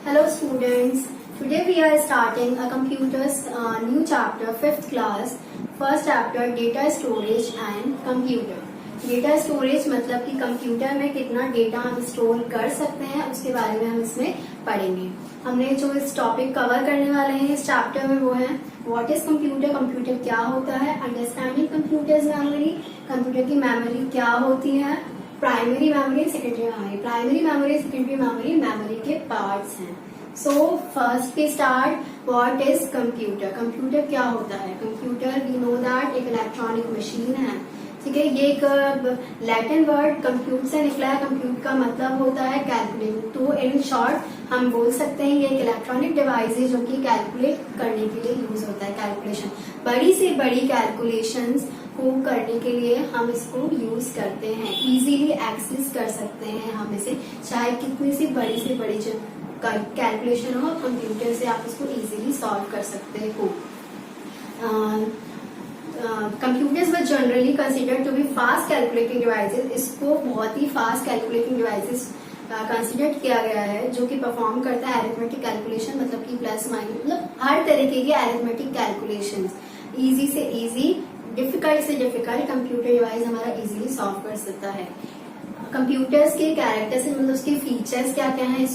Hello students, today we are starting a computers new chapter 5th class. First chapter data storage and computer. Data storage मतलब कि computer में कितना data हम store कर सकते हैं उसके बारे में हम इसमें पढ़ेंगे। हमने जो इस टॉपिक कवर करने वाले हैं इस चैप्टर में वो है व्हाट इज कंप्यूटर, कंप्यूटर क्या होता है, अंडरस्टैंडिंग कंप्यूटर्स मेमोरी, कंप्यूटर की मेमोरी क्या होती है, primary memory, secondary memory. Primary memory, secondary memory memory के पार्ट्स हैं। सो फर्स्ट के start what is computer. Computer क्या होता है? कंप्यूटर वी नो दैट एक इलेक्ट्रॉनिक मशीन है, ठीक है। ये एक लैटिन वर्ड कंप्यूट से निकला है। कंप्यूट का मतलब होता है कैलकुलेट। तो इन शॉर्ट हम बोल सकते हैं ये एक इलेक्ट्रॉनिक डिवाइस है जो कि कैलकुलेट करने के लिए यूज होता है। कैलकुलेशन, बड़ी से बड़ी कैलकुलेशंस को करने के लिए हम इसको यूज करते हैं। इजीली एक्सेस कर सकते हैं हम इसे, चाहे कितनी सी बड़ी कैलकुलेशन हो, कंप्यूटर से आप इसको इजीली सॉल्व कर सकते हो। Computers were generally considered to be fast calculating devices. इसको बहुत ही फास्ट कैलकुलेटिंग डिवाइसेस कंसिडर किया गया है जो कि परफॉर्म करता है अरिथमेटिक कैलकुलेशन, मतलब कि प्लस माइनस, मतलब हर तरीके की अरिथमेटिक कैलकुलेशंस इजी से इजी, डिफिकल्ट से डिफिकल्ट कंप्यूटर डिवाइस हमारा इजीली सॉल्व कर सकता है। कंप्यूटर्स के कैरेक्टर्स मतलब उसके फीचर्स क्या क्या है?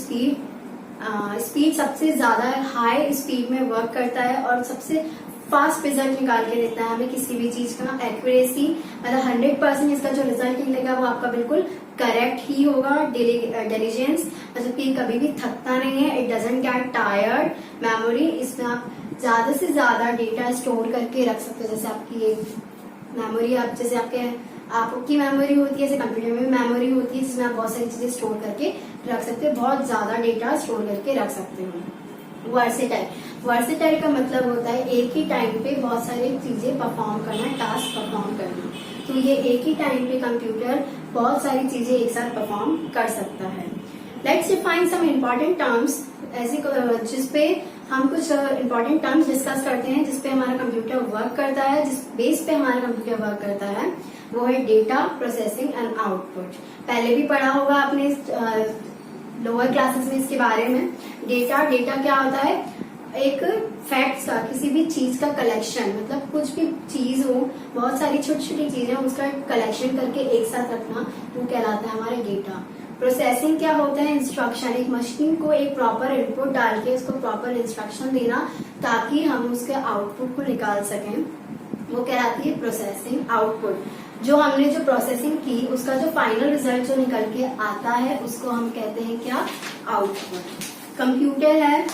स्पीड सबसे ज्यादा हाई स्पीड में वर्क करता है और सबसे फास्ट रिजल्ट निकाल के देता है हमें किसी भी चीज का। एक्यूरेसी मतलब 100% इसका जो रिजल्ट निकलेगा वो आपका बिल्कुल करेक्ट ही होगा। डिलीजेंस मतलब कि कभी भी थकता नहीं है, it doesn't get tired. Memory, इसमें आप ज्यादा से ज्यादा डेटा स्टोर करके रख सकते हो। जैसे आपकी एक मेमोरी, आप जैसे आपकी मेमोरी होती है, जैसे कंप्यूटर में मेमोरी होती है जिसमें आप बहुत सारी चीजें स्टोर करके रख सकते हो, बहुत ज्यादा डेटा स्टोर करके रख सकते हो। वर्सेटाइल, वर्सेटाइल का मतलब होता है एक ही टाइम पे बहुत सारी चीजें परफॉर्म करना, टास्क परफॉर्म करना। तो ये एक ही टाइम पे कंप्यूटर बहुत सारी चीजें एक साथ परफॉर्म कर सकता है। Let's define some important terms, ऐसे जिसपे हम कुछ इम्पोर्टेंट टर्म्स डिस्कस करते हैं जिसपे हमारा कंप्यूटर वर्क करता है, जिस बेस पे हमारा कंप्यूटर वर्क करता है वो है डेटा, प्रोसेसिंग एंड आउटपुट। पहले भी पढ़ा होगा आपने लोअर क्लासेस में इसके बारे में। डेटा क्या होता है? एक फैक्ट्स का, किसी भी चीज का कलेक्शन, मतलब कुछ भी चीज हो, बहुत सारी छोटी छोटी चीजें उसका कलेक्शन करके एक साथ रखना, वो कहलाता है हमारे डेटा। प्रोसेसिंग क्या होता है? इंस्ट्रक्शन, एक मशीन को एक प्रॉपर इनपुट डाल के उसको प्रॉपर इंस्ट्रक्शन देना ताकि हम उसके आउटपुट को निकाल सकें, वो कहलाती है प्रोसेसिंग। आउटपुट, जो हमने जो प्रोसेसिंग की उसका जो फाइनल रिजल्ट जो निकल के आता है उसको हम कहते हैं क्या? आउटपुट। कंप्यूटर है,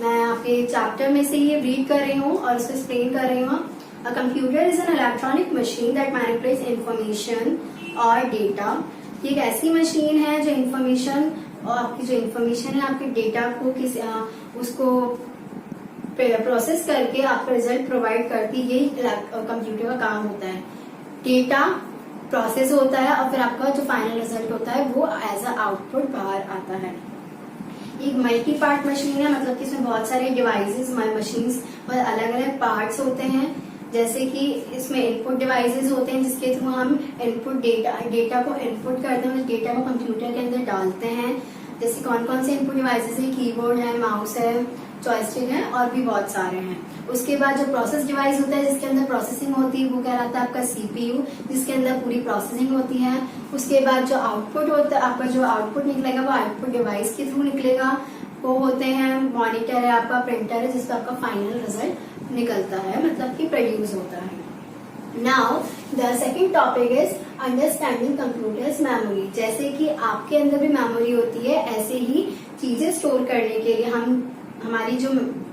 मैं आपके चैप्टर में से ये रीड कर रही हूँ और इसको एक्सप्लेन कर रही हूँ। A computer is an electronic machine that manipulates information और डेटा। ये एक ऐसी मशीन है जो इंफॉर्मेशन और आपकी जो इंफॉर्मेशन है आपके डेटा को उसको प्रोसेस करके आपका रिजल्ट प्रोवाइड करती है। यही कंप्यूटर का काम होता है। डेटा प्रोसेस होता है और फिर आपका जो फाइनल रिजल्ट होता है वो एज अ आउटपुट बाहर आता है। एक मल्टी पार्ट मशीन है, मतलब कि इसमें बहुत सारे डिवाइसेस, मशीन्स और अलग अलग पार्ट्स होते हैं। जैसे कि इसमें इनपुट डिवाइसेस होते हैं जिसके थ्रू हम इनपुट डेटा को इनपुट करते हैं, डेटा को कंप्यूटर के अंदर डालते हैं। जैसे कौन कौन से इनपुट डिवाइसेस है? कीबोर्ड है, माउस है, जॉयस्टिक है और भी बहुत सारे हैं। उसके बाद जो प्रोसेस डिवाइस होता है जिसके अंदर प्रोसेसिंग होती है वो कहलाता है आपका सीपीयू, जिसके अंदर पूरी प्रोसेसिंग होती है। उसके बाद जो आउटपुट होता है, आपका जो आउटपुट निकलेगा वो आउटपुट डिवाइस के थ्रू निकलेगा, वो होते हैं मॉनिटर है, आपका प्रिंटर है, जिसका आपका फाइनल रिजल्ट निकलता है, मतलब कि प्रोड्यूस होता है। Now the second topic is understanding computers memory. जैसे कि आपके अंदर भी मेमोरी होती है, ऐसे ही चीजें स्टोर करने के लिए हमारी जो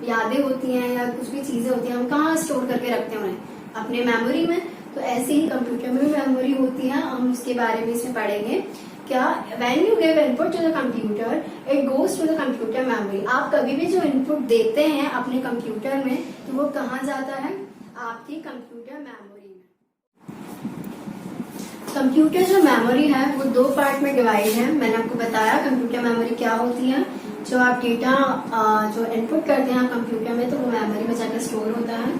यादें होती हैं या कुछ भी चीजें होती हैं हम कहाँ स्टोर करके रखते हैं? अपने मेमोरी में। तो ऐसे ही कंप्यूटर में भी मेमोरी होती है, हम उसके बारे में इसमें पढ़ेंगे। क्या? When you give input to the computer it goes to the computer memory. आप कभी भी जो इनपुट देते हैं अपने कंप्यूटर में तो वो कहाँ जाता है? आपकी कंप्यूटर मेमोरी में। कंप्यूटर जो मेमोरी है वो दो पार्ट में डिवाइड है। मैंने आपको बताया कंप्यूटर मेमोरी क्या होती है। जो आप डेटा जो इनपुट करते हैं आप कंप्यूटर में तो वो मेमोरी में जाकर स्टोर होता है।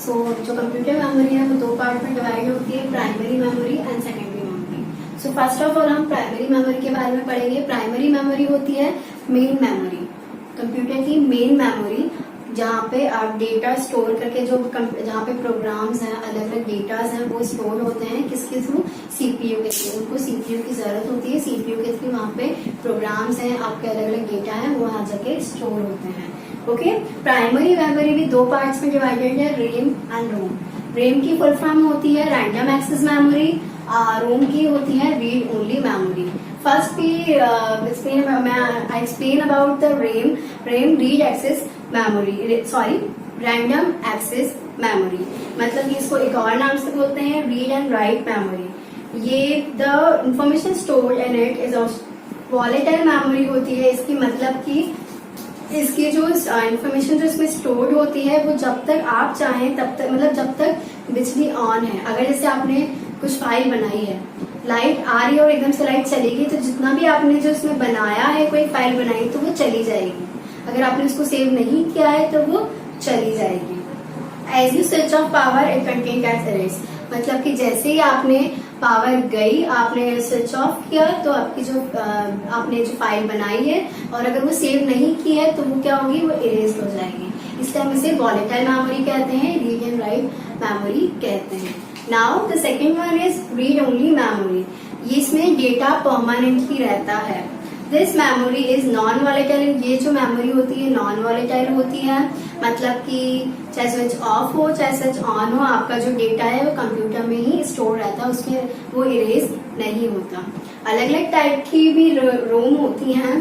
सो जो कंप्यूटर मेमोरी है वो दो पार्ट में डिवाइड होती है, primary memory and secondary memory. So first of all हम प्राइमरी मेमोरी के बारे में पढ़ेंगे। प्राइमरी मेमोरी होती है मेन मेमोरी। कंप्यूटर की मेन मेमोरी, जहाँ पे आप डेटा स्टोर करके जहाँ पे प्रोग्राम्स हैं, अलग अलग डेटाज हैं, वो स्टोर होते हैं किसके थ्रू, सीपीयू के थ्रू। उनको सीपीयू की जरूरत होती है, सीपीयू के थ्रू वहाँ पे प्रोग्राम्स हैं, आपके अलग अलग डेटा है, वो वहाँ जाके स्टोर होते हैं। ओके, प्राइमरी मेमोरी भी दो पार्ट्स में डिवाइडेड है, रेम एंड रोम। रेम की फुल फॉर्म होती है रैंडम एक्सेस मेमोरी, रोम की होती है read only memory. First I explain about the RAM read access memory, sorry random access memory, मतलब कि इसको एक और नाम से बोलते हैं रीड एंड राइट मेमोरी। ये the information stored in it is volatile memory होती है। इसकी मतलब कि इसकी जो इंफॉर्मेशन जो इसमें स्टोर्ड होती है वो जब तक आप चाहें तब तक, मतलब जब तक बिजली ऑन है। अगर जैसे आपने कुछ फाइल बनाई है, लाइट आ रही है और एकदम से लाइट चलेगी, तो जितना भी आपने जो इसमें बनाया है, कोई फाइल बनाई, तो वो चली जाएगी। अगर आपने उसको सेव नहीं किया है तो वो चली जाएगी। As you switch off power it content gets erase, मतलब कि जैसे ही आपने पावर गई, आपने स्विच ऑफ किया, तो आपकी जो आपने जो फाइल बनाई है और अगर वो सेव नहीं की है तो वो क्या होगी, वो इरेज हो जाएगी। इसलिए हम इसे वॉलेटाइल मेमोरी कहते हैं, रीड एंड राइट मेमोरी कहते हैं। Now the second one is read only memory. ये इसमें डेटा परमानेंटली रहता है। This memory is non volatile. ये जो मेमोरी होती है नॉन वॉलेटाइल होती है, मतलब कि चाहे स्विच ऑफ हो चाहे स्विच ऑन हो, आपका जो डेटा है वो कंप्यूटर में ही स्टोर रहता है, उसमें वो इरेज नहीं होता। अलग अलग टाइप की भी रोम होती हैं,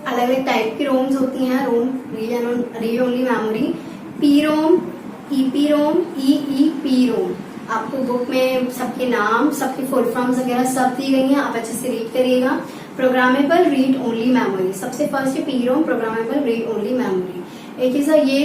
अलग अलग टाइप की रोम्स होती हैं। ROM read only memory, PROM, EPROM, EEPROM. आपको बुक में सबके नाम, सबके फुल फॉर्म्स वगैरह सब दी गई हैं, आप अच्छे से रीड करिएगा। प्रोग्रामेबल रीड ओनली मेमोरी, सबसे फर्स्ट है P ROM, programmable read only memory. एक चीज ये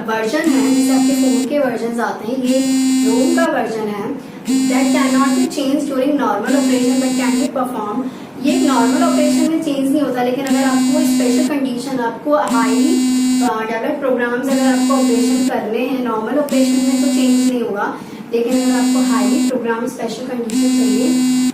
वर्जन है, जैसे आपके फोन के वर्जन आते हैं, ये रोम का वर्जन है। That can not be change during normal operation but can be perform. ये नॉर्मल ऑपरेशन में चेंज नहीं होता, लेकिन अगर आपको स्पेशल कंडीशन, आपको हाईली डेवलप प्रोग्राम्स अगर आपको ऑपरेशन करने हैं, नॉर्मल ऑपरेशन में तो चेंज नहीं होगा, लेकिन अगर आपको हाईली प्रोग्राम स्पेशल कंडीशन चाहिए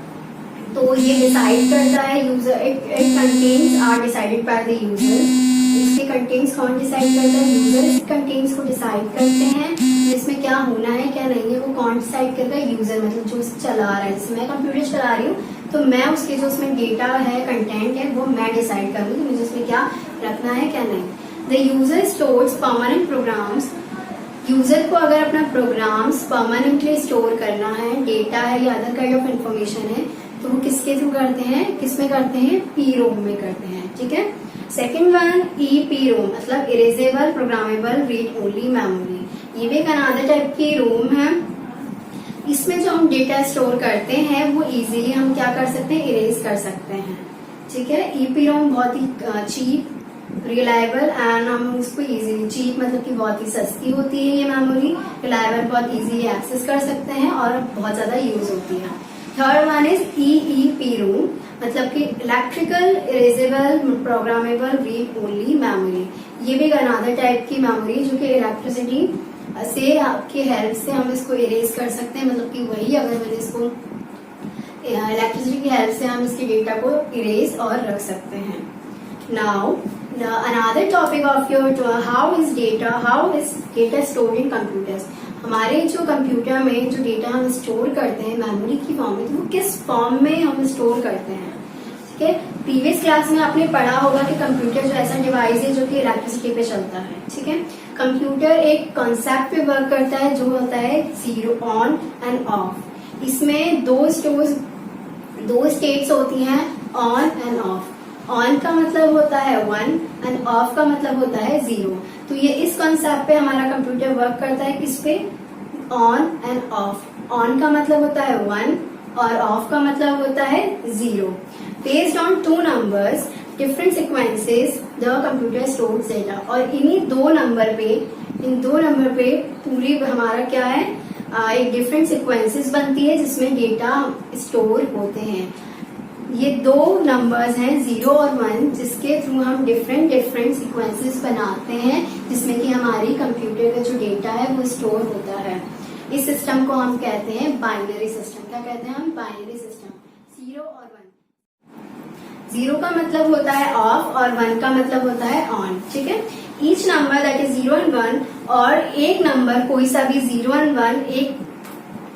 तो ये डिसाइड करता है user. It contents are decided by the user. इसके कंटेंट्स कौन डिसाइड करता है, यूजर इस कंटेंट्स को डिसाइड करते हैं। इसमें क्या होना है क्या नहीं है वो कौन डिसाइड करता है, यूजर, मतलब जो चला रहा है। जैसे मैं कंप्यूटर चला रही हूँ तो मैं उसके जो उसमें डेटा है, कंटेंट है, वो मैं डिसाइड करूंगी मुझे उसमें क्या रखना है क्या नहीं। The user stores permanent programs. User को अगर अपना प्रोग्राम्स परमानेंटली स्टोर करना है, डेटा है या अदर काइंड ऑफ इंफॉर्मेशन है, तो वो किसके थ्रू करते हैं, किसमें करते हैं, पी रोम में करते हैं। ठीक है। Second one EPROM, मतलब erasable programmable read only memory. ये भी एक अनदर टाइप की रोम है। इसमें जो हम डेटा स्टोर करते हैं वो इजीली हम क्या कर सकते हैं, इरेज कर सकते हैं। ठीक है। ईपी रोम बहुत ही चीप, रिलायबल एंड हम उसको इजीली, चीप मतलब कि बहुत ही सस्ती होती है ये मेमोरी, रिलायबल बहुत इजीली एक्सेस कर सकते हैं और बहुत ज्यादा यूज होती है। थर्ड वन इज ईईपी रोम, मतलब कि electrical erasable programmable read only memory. ये भी अनदर टाइप की मेमोरी जो कि इलेक्ट्रिसिटी से आपके हेल्प से हम इसको इरेज कर सकते हैं, मतलब कि वही अगर मैंने इसको इलेक्ट्रिसिटी की हेल्प से हम इसके डेटा को इरेज और रख सकते हैं। Now another topic of your how is data stored in computers। हमारे जो कंप्यूटर में जो डेटा हम स्टोर करते हैं मेमोरी की फॉर्म में, तो वो किस फॉर्म में हम स्टोर करते हैं। ठीक है। प्रीवियस क्लास में आपने पढ़ा होगा कि कंप्यूटर जो ऐसा डिवाइस है जो कि इलेक्ट्रिसिटी पे चलता है। ठीक है। कंप्यूटर एक कॉन्सेप्ट पे वर्क करता है जो होता है जीरो, ऑन एंड ऑफ। इसमें दो स्टेट्स होती हैं, ऑन एंड ऑफ। ऑन का मतलब होता है 1 एंड ऑफ का मतलब होता है 0। तो ये इस कॉन्सेप्ट पे हमारा कंप्यूटर वर्क करता है, किस पे, ऑन एंड ऑफ। ऑन का मतलब होता है 1 और ऑफ का मतलब होता है 0। Based on 2 numbers different sequences the computer stores data. और इन्हीं इन दो नंबर पे पूरी हमारा क्या है, एक डिफरेंट सिक्वेंसेस बनती है जिसमें डेटा स्टोर होते हैं। ये दो नंबर्स हैं 0 और 1, जिसके थ्रू हम डिफरेंट सीक्वेंसेस बनाते हैं जिसमें कि हमारी कंप्यूटर का जो डेटा है वो स्टोर होता है। इस सिस्टम को हम कहते हैं बाइनरी सिस्टम। क्या कहते हैं हम, बाइनरी सिस्टम, 0 और 1। 0 का मतलब होता है ऑफ और 1 का मतलब होता है ऑन, ठीक है। Each number that is 0 and 1, और एक नंबर कोई सा भी 0 एंड 1 एक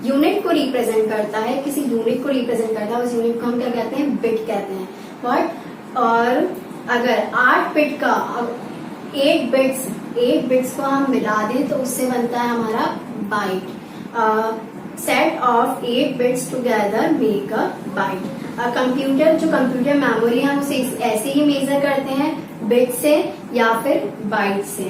यूनिट को रिप्रेजेंट करता है, किसी यूनिट को रिप्रेजेंट करता है, उस यूनिट को हम क्या कहते हैं, बिट कहते हैं। व्हाट? और अगर 8 बिट का 8 बिट्स को हम मिला दें तो उससे बनता है हमारा byte. Set of 8 bits together make a byte. Computer, जो कंप्यूटर मेमोरी है उसे ऐसे ही मेजर करते हैं, बिट से या फिर बाइट से।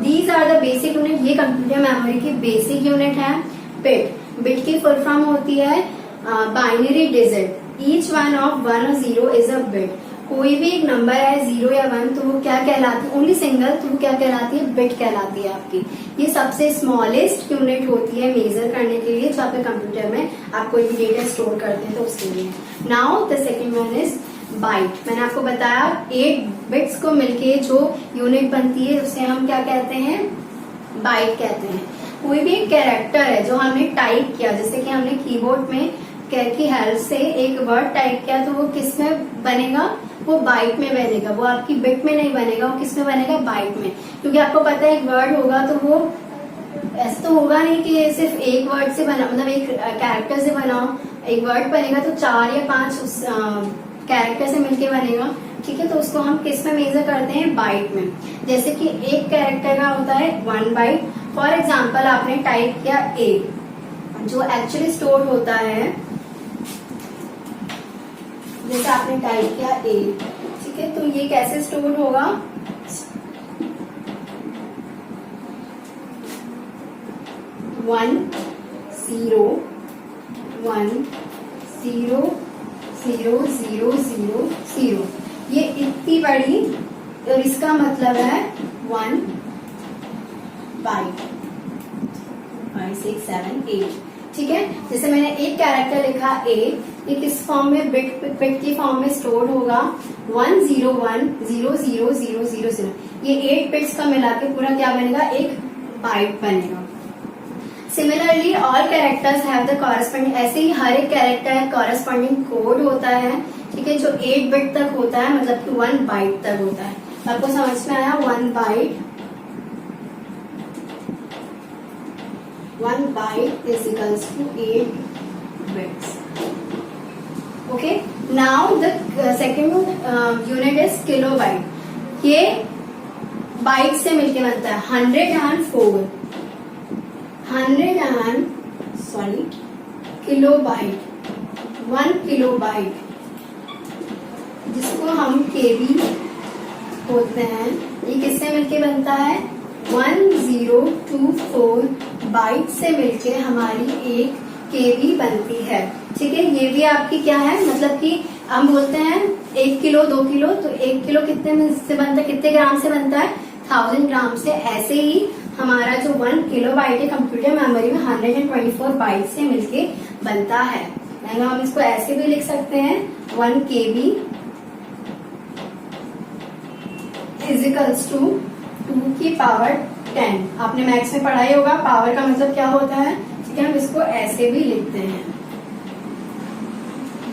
These are the basic unit, ये कंप्यूटर मेमोरी की बेसिक यूनिट है। बिट की फुल फॉर्म होती है binary digit, each one of 1 और 0 इज अ बिट। कोई भी एक नंबर है 0 या 1 तो वो क्या कहलाती है, ओनली सिंगल, तो वो क्या कहलाती है, बिट कहलाती है आपकी। ये सबसे स्मॉलेस्ट यूनिट होती है मेजर करने के लिए, जो आपके कंप्यूटर में आप कोई भी डेटा स्टोर करते हैं तो उसके लिए। Now the second one is byte. मैंने आपको बताया 8 बिट्स को मिलके जो यूनिट बनती है उसे हम क्या कहते हैं, बाइट कहते हैं। कोई भी एक कैरेक्टर है जो हमने टाइप किया, जैसे कि हमने कीबोर्ड में की हेल्प से एक वर्ड टाइप किया, तो वो किस में बनेगा, वो बाइट में बनेगा, वो आपकी बिट में नहीं बनेगा, वो किस में बनेगा, बाइट में। क्योंकि आपको पता है एक वर्ड होगा तो वो ऐसा तो होगा नहीं कि सिर्फ एक वर्ड से बना, मतलब एक कैरेक्टर से बनाओ, एक वर्ड बनेगा तो 4 या 5 उस कैरेक्टर से मिलके बनेगा, ठीक है। तो उसको हम किस में मेजर करते हैं, बाइट में। जैसे कि एक कैरेक्टर का होता है 1 बाइट। फॉर एग्जाम्पल आपने टाइप किया ए, जो एक्चुअली स्टोर होता है, जैसे आपने टाइप किया ए, ठीक है, तो ये कैसे स्टोर होगा, वन जीरो 0 ये इतनी बड़ी, और इसका मतलब है 1 बाइट 5 6 7 8, ठीक है। जैसे मैंने एक कैरेक्टर लिखा ए, ये किस फॉर्म में, बिट की फॉर्म में स्टोर होगा 101000000। ये 8 बिट्स का मिला के पूरा क्या बनेगा, एक बाइट बनेगा। Similarly all characters have the corresponding, ऐसे ही हर एक कैरेक्टर कॉरेस्पॉन्डिंग कोड होता है, ठीक है, जो 8 बिट तक होता है, मतलब कि 1 बाइट तक होता है। आपको समझ में आया, 1 byte is equals to 8 bits. Okay, now the second unit is kilobyte. ये बाइट से मिलके बनता है 100 किलोबाइट, 1 किलोबाइट, जिसको हम केबी बोलते हैं। ये किससे मिलके बनता है, 1024 बाइट से मिलके हमारी एक केबी बनती है, ठीक है। ये भी आपकी क्या है, मतलब कि हम बोलते हैं 1 किलो 2 किलो, तो 1 किलो कितने से बनता है, कितने ग्राम से बनता है, 1000 ग्राम से। ऐसे ही हमारा जो 1 किलो बाइट है कंप्यूटर मेमोरी में 124 बाइट से मिलके बनता है। हम इसको ऐसे भी लिख सकते हैं, 1 KB इज इक्वल्स टू 2 की पावर 10। आपने मैथ्स में पढ़ाई होगा, पावर का मतलब क्या होता है, ठीक है। हम इसको ऐसे भी लिखते हैं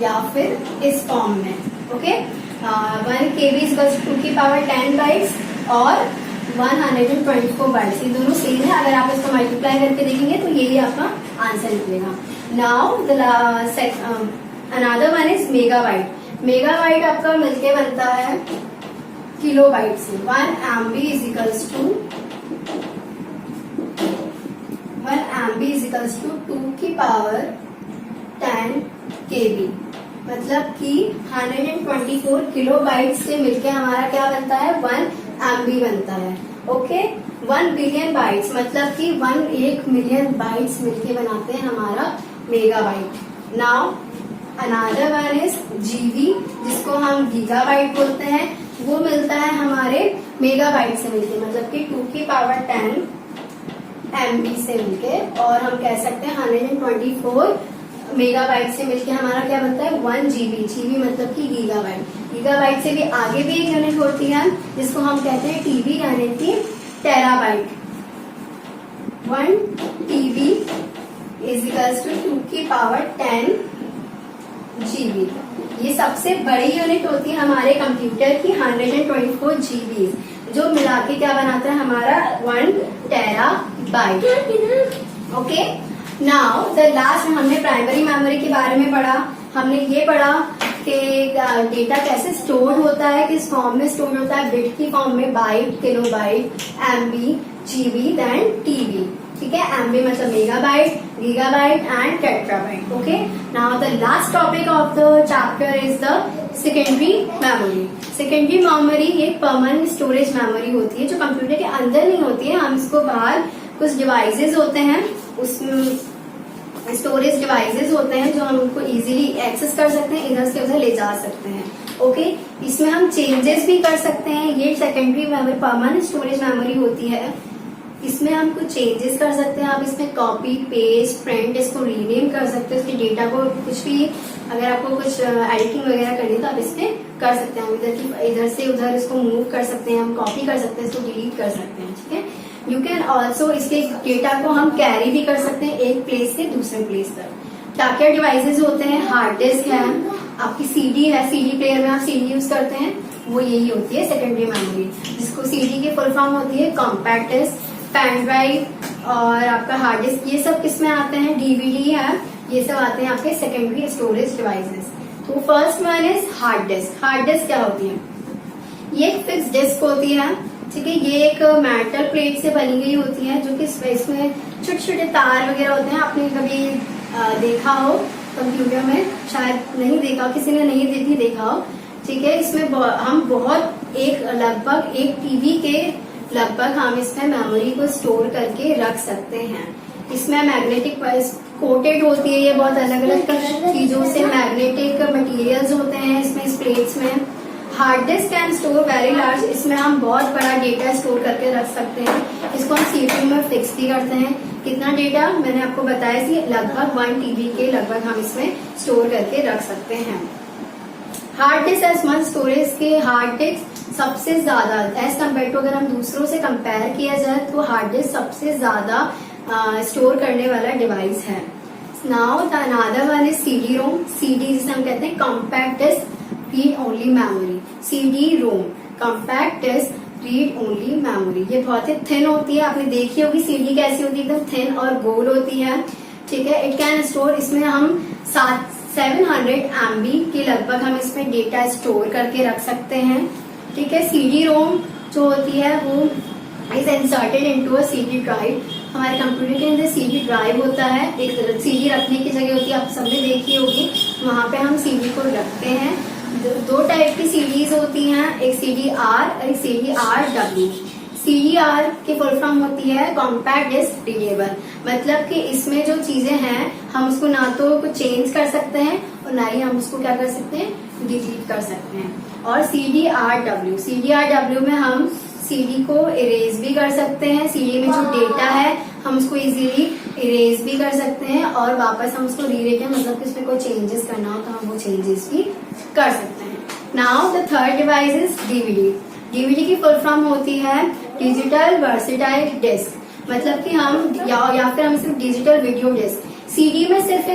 या फिर इस फॉर्म में, okay. 1 KB is equals to 2 की पावर 10 बाइट्स और 124 बाइट्स, ये दोनों सेम है। अगर आप इसको मल्टीप्लाई करके देखेंगे तो यही आपका आंसर निकलेगा। Now another one is megabyte. Megabyte आपका मिलके बनता है किलोबाइट से। 1 MB इज इक्वल्स टू 2 की पावर 10 KB, मतलब कि 124 किलोबाइट से मिलके हमारा क्या बनता है, 1 MB बनता है, ओके। 1 बिलियन बाइट्स, मतलब कि 1 मिलियन बाइट्स मिलके बनाते हैं हमारा megabyte. Now another one is GB, जिसको हम गीगाबाइट बोलते हैं। वो मिलता है हमारे मेगाबाइट से मिलके, मतलब कि 2 की पावर 10 MB से मिलके, और हम कह सकते हैं 124 मेगाबाइट से मिलके हमारा क्या बनता है, 1 GB मतलब कि गीगाबाइट। गीगाबाइट से भी आगे भी एक यूनिट होती है जिसको हम कहते हैं TB, यानी कि terabyte. 1 TB is equals to 2 की पावर 10 GB। ये सबसे बड़ी यूनिट होती है हमारे कंप्यूटर की 124 GB, जो मिला के क्या बनाता है हमारा 1 terabyte. Okay, now the last हमने प्राइमरी मेमोरी के बारे में पढ़ा। हमने ये पढ़ा कि डेटा कैसे स्टोर होता है, किस फॉर्म में स्टोर होता है, बिट की फॉर्म में, byte, kilobyte, MB, GB, then TB. ठीक है, एमबी मतलब megabyte, gigabyte and tetrabyte. Okay, now the last topic of the chapter is the secondary memory. Secondary memory एक परमानेंट स्टोरेज मेमोरी होती है जो कंप्यूटर के अंदर नहीं होती है। हम इसको बाहर कुछ डिवाइसेस होते हैं, उसमें स्टोरेज डिवाइसेस होते हैं जो हम उनको इजीली एक्सेस कर सकते हैं, इधर से उधर ले जा सकते हैं। ओके, इसमें हम चेंजेस भी कर सकते हैं। ये secondary memory permanent storage memory होती है, इसमें हम कुछ चेंजेस कर सकते हैं। आप इसमें कॉपी, पेस्ट, प्रिंट, इसको रीनेम कर सकते हैं। उसके डेटा को कुछ भी, अगर आपको कुछ एडिटिंग वगैरह करनी है तो आप इसमें कर सकते हैं। इधर से उधर इसको मूव कर सकते हैं, हम कॉपी कर सकते हैं, इसको डिलीट कर सकते हैं। ठीक है, यू कैन ऑल्सो इसके डेटा को हम कैरी भी कर सकते हैं एक प्लेस से दूसरे प्लेस तक। क्या क्या डिवाइसेस होते हैं, हार्ड डिस्क है, आपकी सीडी है, सीडी प्लेयर में आप सीडी यूज करते हैं, वो यही होती है सेकेंडरी मेमोरी, जिसको सीडी की फुल फॉर्म होती है कॉम्पैक्ट डिस्क, पेन ड्राइव और आपका हार्ड डिस्क। ये सब किसमें आते हैं, डीवीडी है, ये सब आते हैं आपके सेकेंडरी स्टोरेज डिवाइसेस। तो first one is hard disk. Hard disk क्या होती है, ये एक फिक्स डिस्क होती है। ठीक है, ये एक मेटल प्लेट से बनी गई होती है, जो कि इसमें छोटे छोटे तार वगैरह होते हैं। आपने कभी देखा हो कंप्यूटर में, शायद नहीं देखा, किसी ने नहीं देखा हो। ठीक है, इसमें हम बहुत लगभग एक टीवी के लगभग हम इसमें मेमोरी को स्टोर करके रख सकते हैं। इसमें मैग्नेटिक कोटेड होती है, ये बहुत अलग अलग चीजों से मैग्नेटिक मटेरियल्स होते हैं इसमें, इस प्लेट्स में। Hard disk can store very large, इसमें हम बहुत बड़ा डेटा स्टोर करके रख सकते हैं। इसको हम सीपीयू में फिक्स भी करते हैं। कितना डेटा मैंने आपको बताया थी, लगभग 1 TB के लगभग हम इसमें स्टोर करके रख सकते हैं। Hard disk as much storage के हार्ड डिस्क सबसे ज्यादा एज कम्पेयर टू, अगर हम दूसरों से कंपेयर किया जाए तो हार्ड डिस्क सबसे ज्यादा स्टोर करने वाला डिवाइस है। Now the another one is CD ROM. CD जिसे हम कहते हैं compact disk read only memory. CD ROM compact disk read only memory. ये बहुत ही थिन होती है, आपने देखी होगी सीडी कैसी होती है, एकदम थिन और गोल होती है। ठीक है, इट कैन स्टोर, इसमें हम 700 MB के लगभग हम इसमें डेटा स्टोर करके रख सकते हैं। ठीक है, सीडी रोम जो होती है वो is inserted into a CD drive. हमारे कंप्यूटर के अंदर सीडी ड्राइव होता है, एक सीडी रखने की जगह होती है, आप सबने देखी होगी, वहां पे हम सीडी को रखते हैं। दो टाइप की सीडीज होती हैं, एक CDR और एक CDR-W। CDR की फुल फॉर्म होती है कॉम्पैक्ट डिस्क रीडेबल, मतलब कि इसमें जो चीजें हैं हम उसको ना तो कुछ चेंज कर सकते हैं और ना ही हम उसको क्या कर सकते हैं, डिलीट कर सकते हैं। और CDR-W में हम सीडी को इरेज भी कर सकते हैं। सीडी में जो डेटा है हम उसको इजीली इरेज भी कर सकते हैं और वापस हम उसको रीरेट, मतलब कि उसमें कोई चेंजेस करना हो तो हम वो चेंजेस भी कर सकते हैं। Now the third device is DVD. DVD की फुल फॉर्म होती है डिजिटल वर्सेटाइल डिस्क, मतलब कि हम या फिर हम सिर्फ डिजिटल वीडियो डिस्क। सीडी में सिर्फ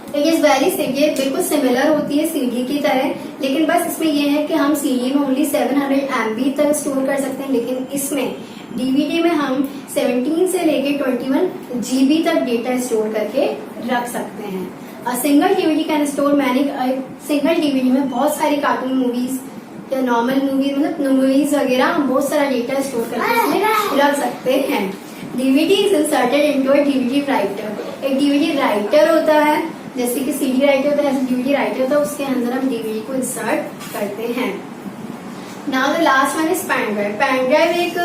इट इज वेरी, ये बिल्कुल सिमिलर होती है सीडी की तरह, लेकिन बस इसमें यह है कि हम सीडी में ओनली 700 MB तक स्टोर कर सकते हैं, लेकिन इसमें डीवीडी में हम 17 से लेके 21 GB तक डेटा स्टोर करके रख सकते हैं। Single DVD can store many, single DVD में बहुत सारी कार्टून मूवीज या नॉर्मल मूवी, मतलब मूवीज वगैरह हम बहुत सारा डेटा स्टोर करके इसमें रख सकते हैं। DVD is inserted into a DVD writer. एक डीवीडी राइटर होता है, जैसे कि सीडी राइटर होता है, ऐसे डीवीडी राइटर होता है, उसके अंदर हम डीवीडी को इंसर्ट करते हैं। Now the last one is pen drive. Pen drive एक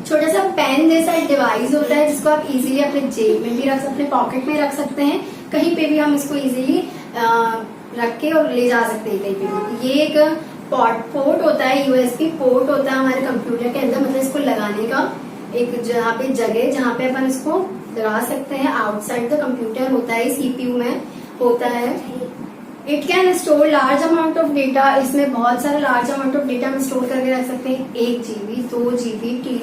छोटा सा पेन जैसा एक डिवाइस होता है जिसको आप इजीली अपने जेब में भी अपने पॉकेट में रख सकते हैं, कहीं पे भी हम इसको इजीली रख के और ले जा सकते हैं कहीं पे भी। ये एक पोर्ट होता है, USB पोर्ट होता है हमारे कंप्यूटर के अंदर, मतलब इसको लगाने का एक जहाँ पे जगह जहाँ पे अपन इसको लगा सकते हैं। आउटसाइड द कंप्यूटर होता है, CPU में होता है। It can store large amount of data. इसमें बहुत सारा लार्ज अमाउंट ऑफ डेटा हम स्टोर करके रख सकते हैं, 1 GB 2 GB।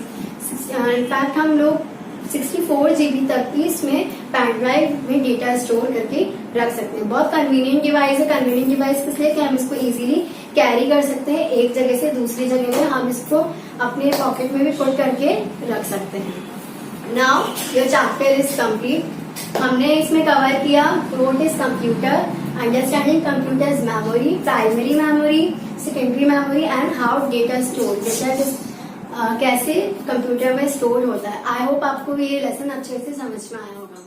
इनफैक्ट हम लोग 64 GB तक की इसमें पेन ड्राइव में डेटा स्टोर करके रख सकते हैं। बहुत कन्वीनियंट डिवाइस है। कन्वीनियंट डिवाइस इसलिए कि हम इसको इजीली कैरी कर सकते हैं, एक जगह से दूसरी जगह में हम इसको अपने पॉकेट में भी पुट करके रख सकते हैं। Now your chapter is complete. हमने इसमें कवर किया what is computer, understanding computers memory, primary memory, secondary memory and how data store, कैसे कंप्यूटर में स्टोर होता है। आई होप आपको ये लेसन अच्छे से समझ में आया होगा।